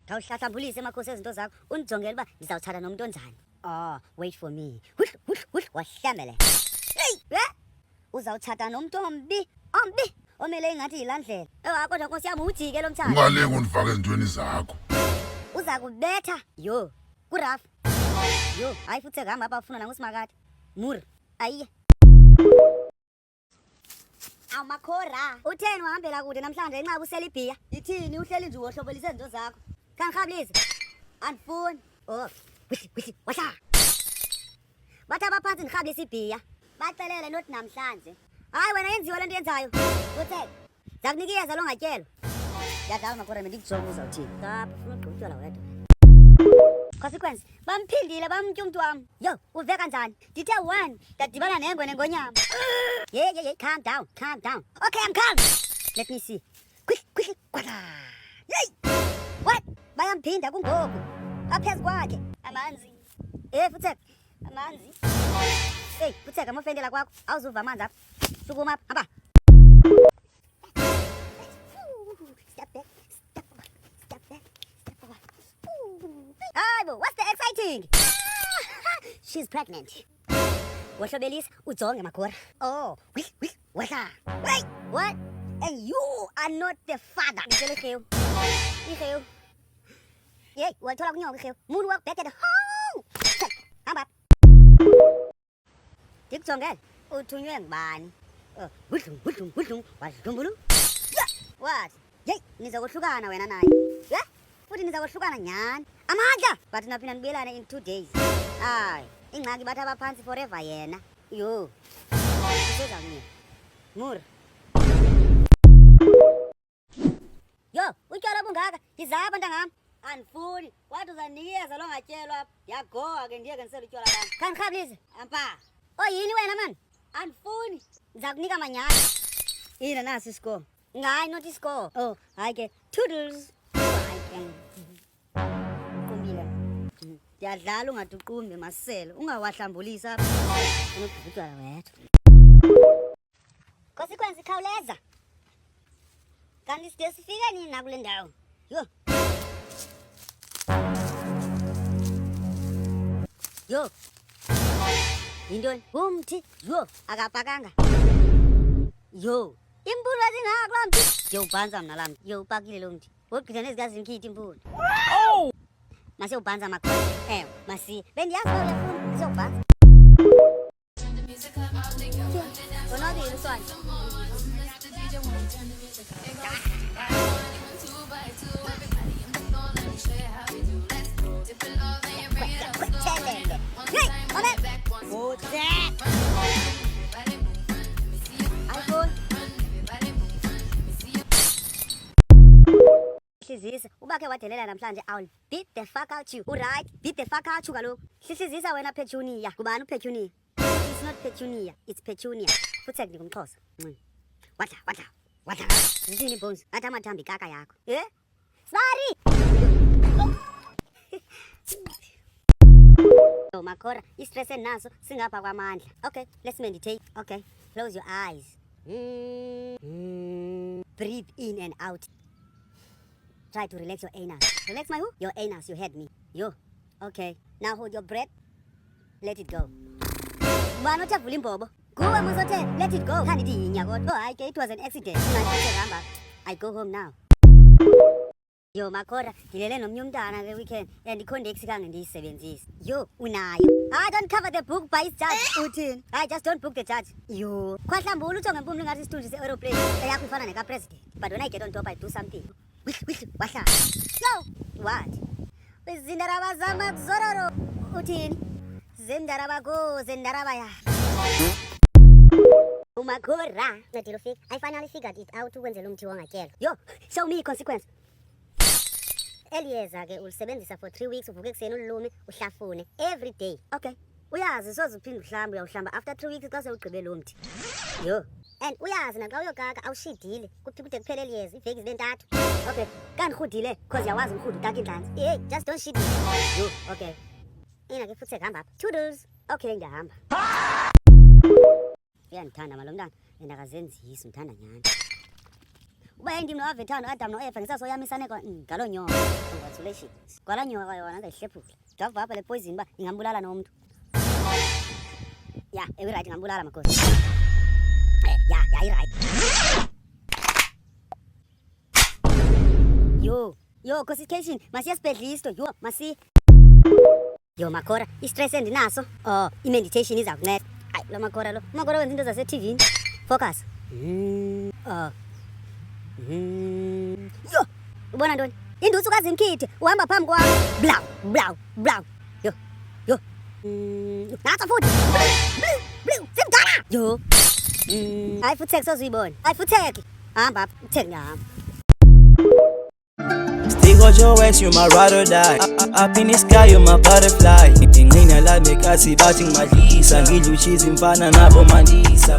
Khawuhlahlambulise emakhosi ezinto zakho undijongele uba ndizawutshata nomntu onjani. Oh, wait for me. Wahlambele. Hey, uzawutshata nomntu ombi omele ingathi yilaa ndlela. Kodwa nkosi yam ujike lo mtshato. Ungalenga undifake ezintweni zakho. Uza kubetha. Yo, kuraf. Yo, hayi futhi hamba apha ufuna nangusimakade. Mur, ayiye. Awumakhora. Utheni wahambela kude namhlanje enxa usela ibhiya? Ithini uhleli nje wohlobelisa izinto zakho? Kangirhablise. Andifuni. Oh, washa. Bathi abaphansi ndirhablisa ibhiya. Baxelele nothi namhlanje. Hayi wena yenziwa le nto yenzayo. Utheni? Zakunika iyeza longatyelwa. Yadala makhora ndikujonga uzawuthini. Kapha ufuna ugqitywala wedwa. Consequence, bamphindile bamtya umntu wam. Yo, uve kanjani? Ndithe 1, ndadibana nengwe nengonyama. Yeah, calm down. Okay, I'm calm. Let me see. Quick, kwala. Yey! What? Bayamphinda kungoku. Aphezu kwakhe. Amanzi. Futheka. Amanzi. Hey, futheka mofendela kwakho. Awuzuva amanzi apha. Sukuma apha. Hamba. Step back. What's the exciting? She's pregnant. Wahlobelisa ujonge makhora. Oh, wahla. Hey, what? And you are not the father. Ngicela ihewu. Ihewu. Yey, wathola kunyoka ihewu. Munhu wakubhekede home. Hamba. Ndikujongele. Uthunywe ngubani? Budlung. Wadlumbulu. What? Yey, nizokohlukana wena naye. Yeah? Futhi nizakohlukana nyani. Amandla! But naphinda nibuyelane in 2 days. Hayi, ingxaki bathi abaphansi forever yena. Yo. Useza kunye. Mur. Yo, utywala bungaka. Ndizapha ntangam. Andifuni. Wathi uzandinikeza longatyelwa apha. Ndiyagoa ke ndiyeke ndisele utywala bam. Khandikhablise. Ampa. Yini wena man? Andifuni. Ndiza kunika manyani. Yina nasi isikolo. Ngayi not isikolo. Oh, hayi ke. Toodles. Hayi ke. Ndiyadlala ungaduqumbi masele ungawahlambulisa apha unokuvutywala wedwa. Consequence khawuleza. Kanti side sifike nini nakule ndawo? Yo. Yintoni? Umthi. Yo, akapakanga. Yo. Impulo ezingaka lo mthi. Yo, ubhanza mna lam. Yo, upakile lo mthi. Wogqitha nezikazi ngikhitha impulo. Oh! Mase ubhanza makhona. Masi. Bendiyazi uba uyafuna uzobhanza. Konwabile uswane. Hey, moment. What's that? iPhone. Hlizisa ubakhe wadelela namhlanje I'll beat the fuck out you. Alright, beat the fuck out you kaloku. Hlizisa wena Petunia. Kubani uPetunia? It's not Petunia, it's Petunia. Futhi ngumXhosa. Wadla. Yini bones? Athi amathambi kaka yakho. Sorry. Yo makhora, istress enaso singapha kwamandla. Okay, let's meditate. Okay, close your eyes. Breathe in and out. Try to relax your anus. Relax my who? Your anus, you heard me. Yo. Okay. Now hold your breath. Let it go. Bani othavula imbobo? Kuwe musothe, let it go. Kanti yinya kodwa. Oh, hayi ke, it was an accident. I go home now. Yo makhora, ngilele nomnye umntana le weekend and icondex kange ndiyisebenzise. Yo, unayo. I don't cover the book by its judge. Uthini? I just don't book the judge. Yo. Khwahlambula ujonge impumlo ngathi isithunzi se-aeroplane. Eyakho ifana neka-president. But when I get on top, I do something. Wahla. Yo! What? Zindaraba zama zororo. Uthini? Zindaraba go, zindaraba ya. Umakhora. Ncedile ufika. I finally figured it out ukwenzela umthi wangatyelwa. Yo, show me consequence. Eliyeza ke ulisebenzisa for 3 weeks uvuke ekuseni ululume uhlafune every day. Okay. Uyazi soze uphinde uhlambe uyawuhlamba after 3 weeks xa sewugqibe lo mthi. Yo. And uyazi naxa uyokaka awushidile kuthi kude kuphele eliyeza iveki zibe 3. Okay. Kanti rhudile because yawazi umrhudu utaka intlanzi. Hey, just don't shit. Yo, okay. Ina ke futhi hamba apha. Toodles. Okay, ngiyahamba. Uyandithanda malo mntana. Yena akazenzisi umthanda nyani. Uba endimi noAvethano Adam noEva ngisasoyamisane ngalo nyoka. Congratulations. Kwala nyoka yona ngayihlephula. Java apha le poison ba ingambulala nomuntu. Ya, right ngambulala makhosi. Ya, right. Yo, constitution, masiya sibhedlisto, masi. Yo, Makora, i-stress endinaso. Oh, i-meditation iza kunceda. Hayi, lo Makora wenza into zase-TV. Focus. Yo, ubona ntoni? Indusu kaZimkhithe, uhamba phambi kwam. Blau. Yo. Natsa futhi. Simdala. Yo. Hayi futhi sozuyibona. Hayi futhi hamba apha, utheki ngihamba. Stick on your waist, you my ride or die. Up in the sky, you my butterfly. Ingqina la nekasi bathi ngimadlisa, ngidla uchizi mfana nabo mandisa.